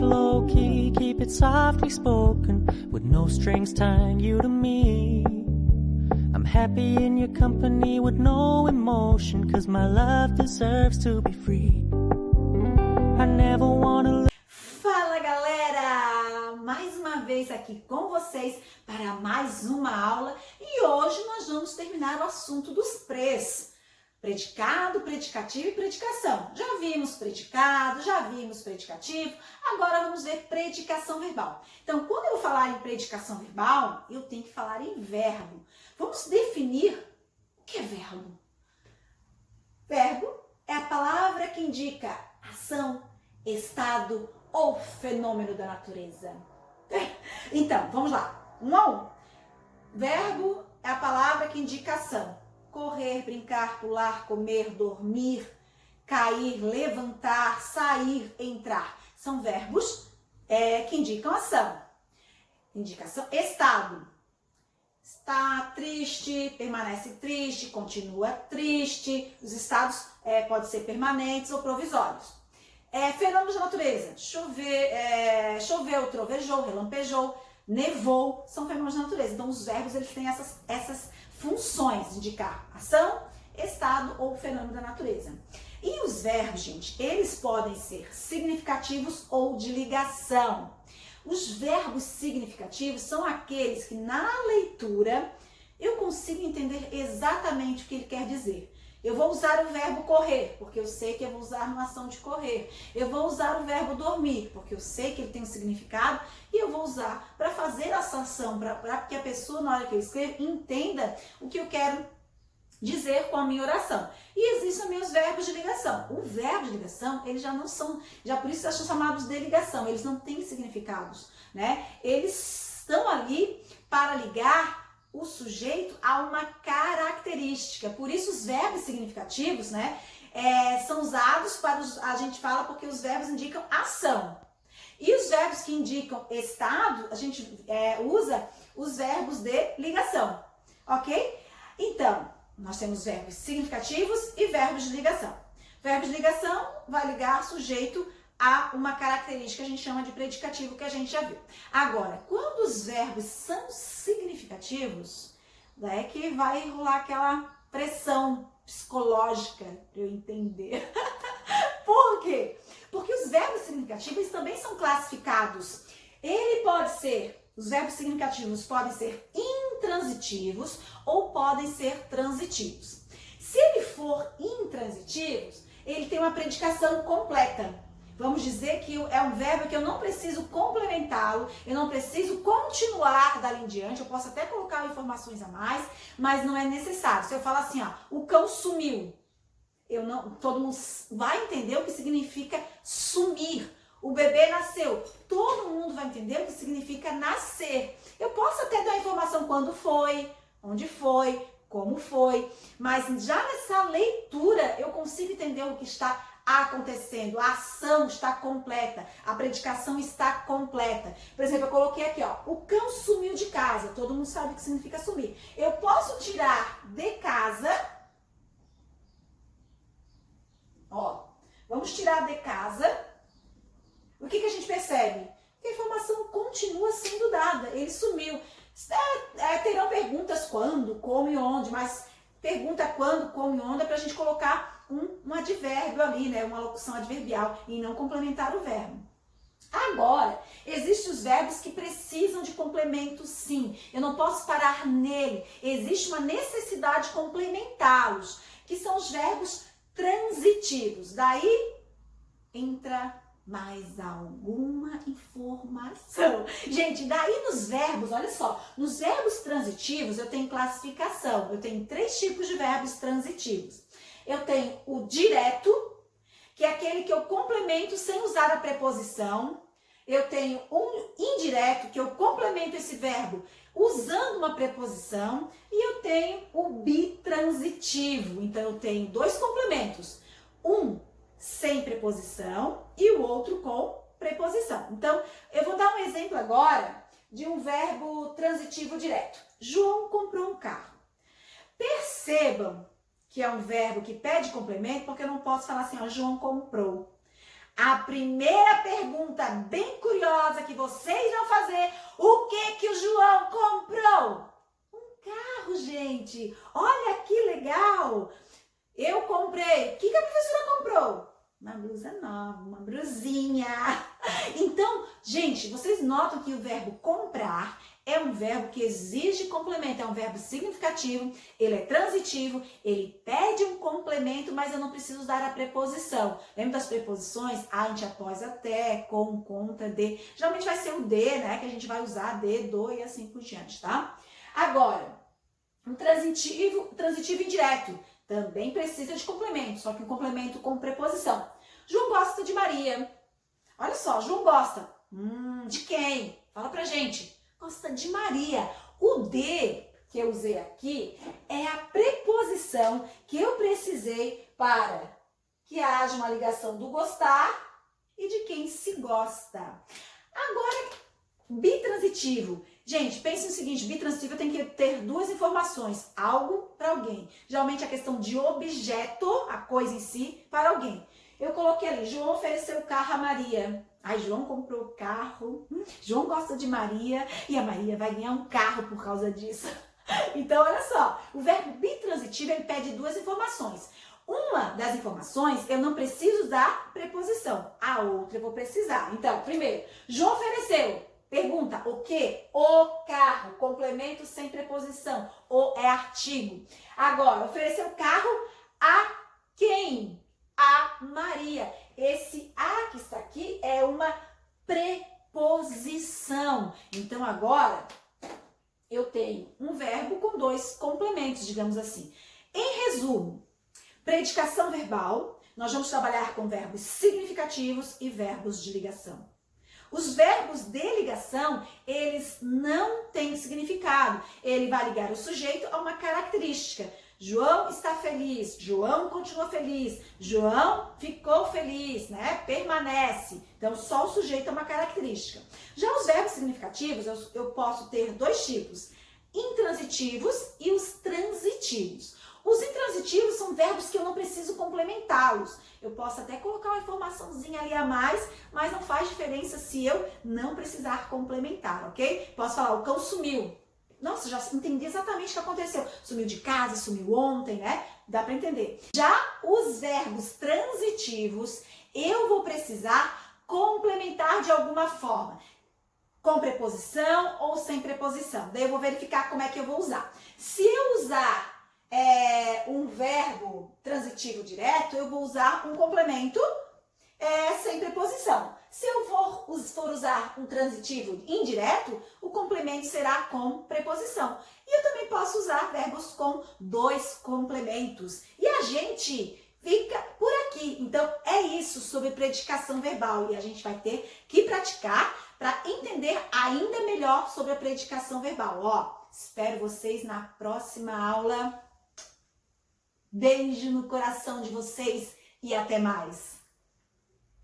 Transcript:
low key, keep it softly spoken, with no strings tying you to me. I'm happy in your company with no emotion, cause my love deserves to be free. I never wanna... Fala galera! Mais uma vez aqui com vocês para mais uma aula e hoje nós vamos terminar o assunto dos pres. Predicado, predicativo e predicação. Já vimos predicado, já vimos predicativo, agora vamos ver predicação verbal. Então, quando eu falar em predicação verbal, eu tenho que falar em verbo. Vamos definir o que é verbo. Verbo é a palavra que indica ação, estado ou fenômeno da natureza. Então, vamos lá. 1 a 1. Verbo é a palavra que indica ação. Correr, brincar, pular, comer, dormir, cair, levantar, sair, entrar. São verbos que indicam ação. Indicação. Estado. Está triste, permanece triste, continua triste. Os estados podem ser permanentes ou provisórios. Fenômenos da natureza. Choveu, trovejou, relampejou, nevou. São fenômenos da natureza. Então, os verbos eles têm essas funções de indicar ação, estado ou fenômeno da natureza. E os verbos, gente, eles podem ser significativos ou de ligação. Os verbos significativos são aqueles que na leitura eu consigo entender exatamente o que ele quer dizer. Eu vou usar o verbo correr, porque eu sei que eu vou usar uma ação de correr. Eu vou usar o verbo dormir, porque eu sei que ele tem um significado e eu vou usar para fazer essa ação, para que a pessoa, na hora que eu escrevo, entenda o que eu quero dizer com a minha oração. E existem também os verbos de ligação. O verbo de ligação, eles já não são, já por isso eles são chamados de ligação, eles não têm significados, né? Eles estão ali para ligar o sujeito a uma característica. Por isso os verbos significativos, né, são usados para a gente fala porque os verbos indicam ação. E os verbos que indicam estado, a gente usa os verbos de ligação, ok? Então, nós temos verbos significativos e verbos de ligação. Verbos de ligação vai ligar sujeito a uma característica que a gente chama de predicativo, que a gente já viu. Agora, quando os verbos são significativos, é que vai rolar aquela pressão psicológica para eu entender. Por quê? Porque os verbos significativos também são classificados. Os verbos significativos podem ser intransitivos ou podem ser transitivos. Se ele for intransitivos, ele tem uma predicação completa. Vamos dizer que é um verbo que eu não preciso complementá-lo, eu não preciso continuar dali em diante, eu posso até colocar informações a mais, mas não é necessário. Se eu falar assim, ó, o cão sumiu, todo mundo vai entender o que significa sumir. O bebê nasceu, todo mundo vai entender o que significa nascer. Eu posso até dar informação quando foi, onde foi, como foi, mas já nessa leitura eu consigo entender o que está acontecendo, a ação está completa, a predicação está completa. Por exemplo, eu coloquei aqui, ó, o cão sumiu de casa, todo mundo sabe o que significa sumir. Eu posso tirar de casa, ó, vamos tirar de casa, o que a gente percebe? Que a informação continua sendo dada, ele sumiu. Terão perguntas quando, como e onde, mas pergunta quando, como e onde é para a gente colocar um advérbio ali, né? Uma locução adverbial e não complementar o verbo. Agora, existem os verbos que precisam de complemento, sim. Eu não posso parar nele. Existe uma necessidade de complementá-los, que são os verbos transitivos. Daí entra mais alguma informação. Gente, daí nos verbos, olha só, nos verbos transitivos eu tenho classificação. Eu tenho 3 tipos de verbos transitivos. Eu tenho o direto, que é aquele que eu complemento sem usar a preposição. Eu tenho um indireto, que eu complemento esse verbo usando uma preposição. E eu tenho o bitransitivo. Então, eu tenho 2 complementos. Um sem preposição e o outro com preposição. Então, eu vou dar um exemplo agora de um verbo transitivo direto. João comprou um carro. Percebam que é um verbo que pede complemento, porque eu não posso falar assim, ó, João comprou. A primeira pergunta bem que vocês vão fazer. O que o João comprou? Um carro, gente. Olha que legal. Eu comprei. O que a professora comprou? Uma blusa nova, uma brusinha. Então, gente, vocês notam que o verbo comprar é um verbo que exige complemento, é um verbo significativo, ele é transitivo, ele pede um complemento, mas eu não preciso usar a preposição. Lembra das preposições? Ante, após, até, com, contra, de. Geralmente vai ser o de, né? Que a gente vai usar de, do e assim por diante, tá? Agora, um transitivo indireto. Também precisa de complemento, só que um complemento com preposição. João gosta de Maria. Olha só, João gosta. De quem? Fala pra gente. Gosta de Maria. O de que eu usei aqui é a preposição que eu precisei para que haja uma ligação do gostar e de quem se gosta. Agora, bitransitivo. Gente, pense no seguinte, bitransitivo tem que ter duas informações, algo para alguém. Geralmente a questão de objeto, a coisa em si, para alguém. Eu coloquei ali, João ofereceu o carro a Maria. Aí João comprou o carro, João gosta de Maria e a Maria vai ganhar um carro por causa disso. Então, olha só, o verbo bitransitivo ele pede duas informações. Uma das informações eu não preciso usar preposição, a outra eu vou precisar. Então, primeiro, João ofereceu. Pergunta, o quê? O carro, complemento sem preposição, o é artigo. Agora, ofereceu o carro a quem? A Maria. Esse a que está aqui é uma preposição. Então, agora, eu tenho um verbo com dois complementos, digamos assim. Em resumo, predicação verbal, nós vamos trabalhar com verbos significativos e verbos de ligação. Os verbos de ligação, eles não têm significado. Ele vai ligar o sujeito a uma característica. João está feliz, João continua feliz, João ficou feliz, né? Permanece. Então, só o sujeito é uma característica. Já os verbos significativos, eu posso ter dois tipos, intransitivos e os transitivos. Os intransitivos são verbos que eu não preciso complementá-los. Eu posso até colocar uma informaçãozinha ali a mais, mas não faz diferença se eu não precisar complementar, ok? Posso falar, o cão sumiu. Nossa, já entendi exatamente o que aconteceu. Sumiu de casa, sumiu ontem, né? Dá para entender. Já os verbos transitivos, eu vou precisar complementar de alguma forma. Com preposição ou sem preposição. Daí eu vou verificar como é que eu vou usar. Se eu usar um verbo transitivo direto, eu vou usar um complemento sem preposição. Se eu for usar um transitivo indireto, o complemento será com preposição. E eu também posso usar verbos com dois complementos. E a gente fica por aqui. Então, é isso sobre predicação verbal. E a gente vai ter que praticar para entender ainda melhor sobre a predicação verbal. Ó, espero vocês na próxima aula. Beijo no coração de vocês e até mais!